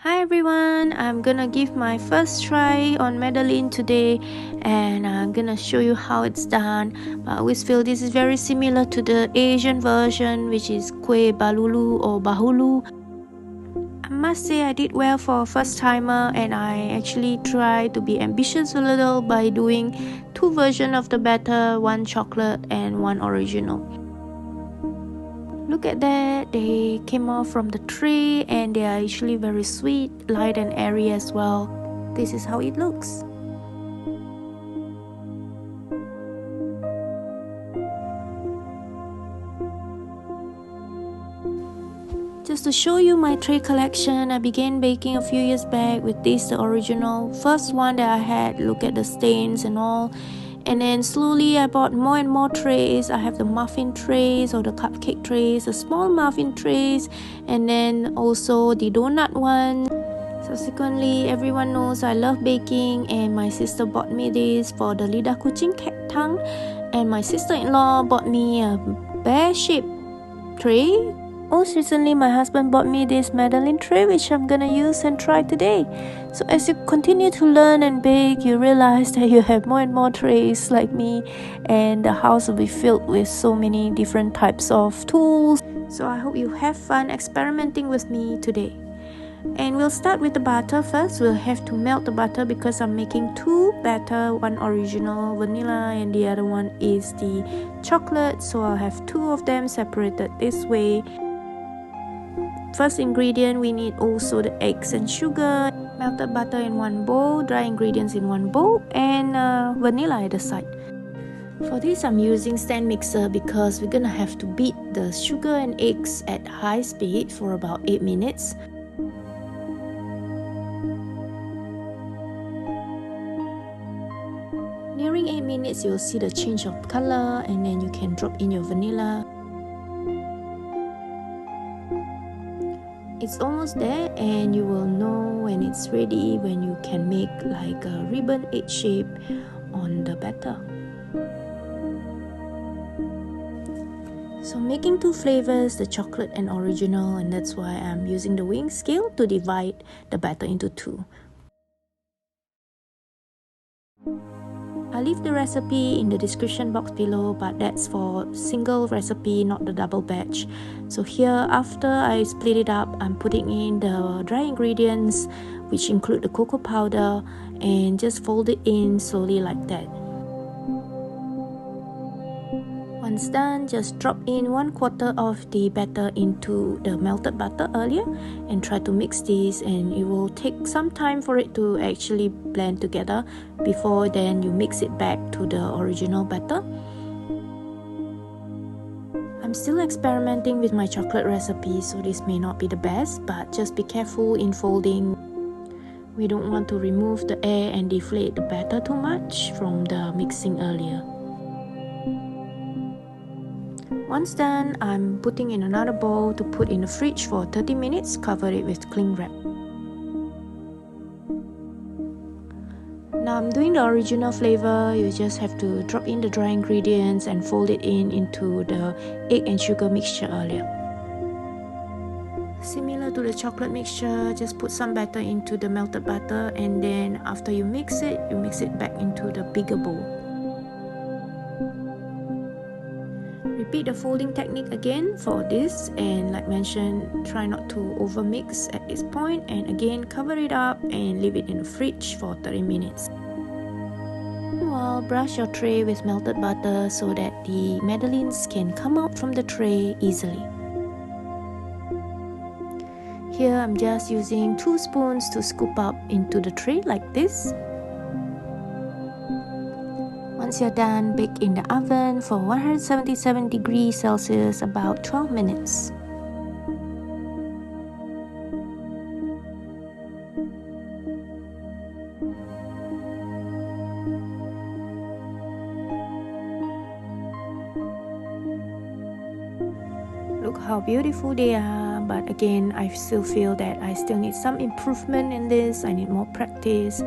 Hi everyone, I'm gonna give my first try on Madeleine today and I'm gonna show you how it's done. I always feel this is very similar to the Asian version, which is kueh balulu or bahulu. I must say I did well for a first timer, and I actually tried to be ambitious a little by doing two versions of the batter, one chocolate and one original. Look at that, they came off from the tray and they are actually very sweet, light and airy as well. This is how it looks. Just to show you my tray collection, I began baking a few years back with this, the original first one that I had. Look at the stains and all. And then slowly I bought more and more trays. I have the muffin trays or the cupcake trays, the small muffin trays, and then also the donut one. Subsequently, everyone knows I love baking, and my sister bought me this for the lidah kucing tongue, and my sister-in-law bought me a bear-shaped tray. Most recently, my husband bought me this Madeleine tray, which I'm gonna use and try today. So as you continue to learn and bake, you realize that you have more and more trays like me, and the house will be filled with so many different types of tools. So I hope you have fun experimenting with me today. And we'll start with the butter first. We'll have to melt the butter because I'm making two batter, one original vanilla and the other one is the chocolate. So I'll have two of them separated this way. First ingredient, we need also the eggs and sugar, melted butter in one bowl, dry ingredients in one bowl, and vanilla at the side. For this, I'm using stand mixer because we're gonna have to beat the sugar and eggs at high speed for about 8 minutes. Nearing 8 minutes, you'll see the change of color, and then you can drop in your vanilla. It's almost there, and you will know when it's ready when you can make like a ribbon egg shape on the batter. So making two flavors, the chocolate and original, and that's why I'm using the weighing scale to divide the batter into two. I'll leave the recipe in the description box below, but that's for single recipe, not the double batch. So here, after I split it up, I'm putting in the dry ingredients, which include the cocoa powder, and just fold it in slowly like that. Once done, just drop in 1/4 of the batter into the melted butter earlier and try to mix this, and it will take some time for it to actually blend together. Before then, you mix it back to the original batter. I'm still experimenting with my chocolate recipe, so this may not be the best, but just be careful in folding. We don't want to remove the air and deflate the batter too much from the mixing earlier. Once done, I'm putting in another bowl to put in the fridge for 30 minutes, cover it with cling wrap. Now I'm doing the original flavor. You just have to drop in the dry ingredients and fold it in into the egg and sugar mixture earlier. Similar to the chocolate mixture, just put some batter into the melted butter, and then after you mix it back into the bigger bowl. Repeat the folding technique again for this, and like mentioned, try not to over mix at this point, and again cover it up and leave it in the fridge for 30 minutes. Meanwhile, brush your tray with melted butter so that the madeleines can come out from the tray easily. Here I'm just using 2 spoons to scoop up into the tray like this. Once you're done, bake in the oven for 177 degrees Celsius about 12 minutes. Look how beautiful they are, but again, I still feel that I still need some improvement in this. I need more practice,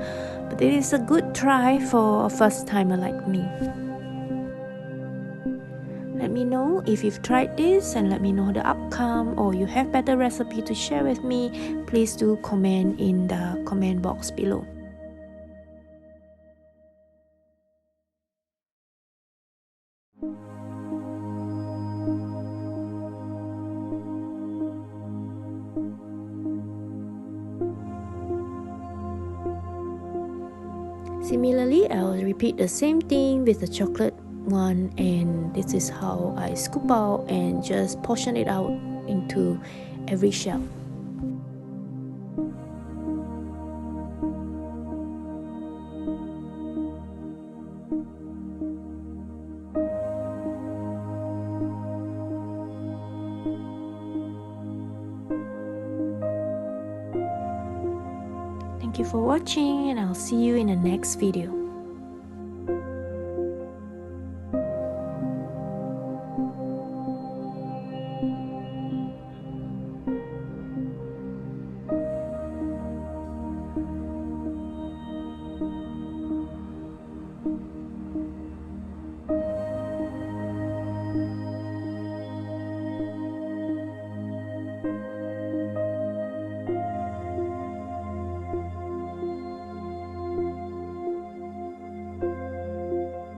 but it is a good try for a first timer like me. Let me know if you've tried this and let me know the outcome, or you have better recipe to share with me. Please do comment in the comment box below. Similarly, I'll repeat the same thing with the chocolate one, and this is how I scoop out and just portion it out into every shell. Thank you for watching, and I'll see you in the next video.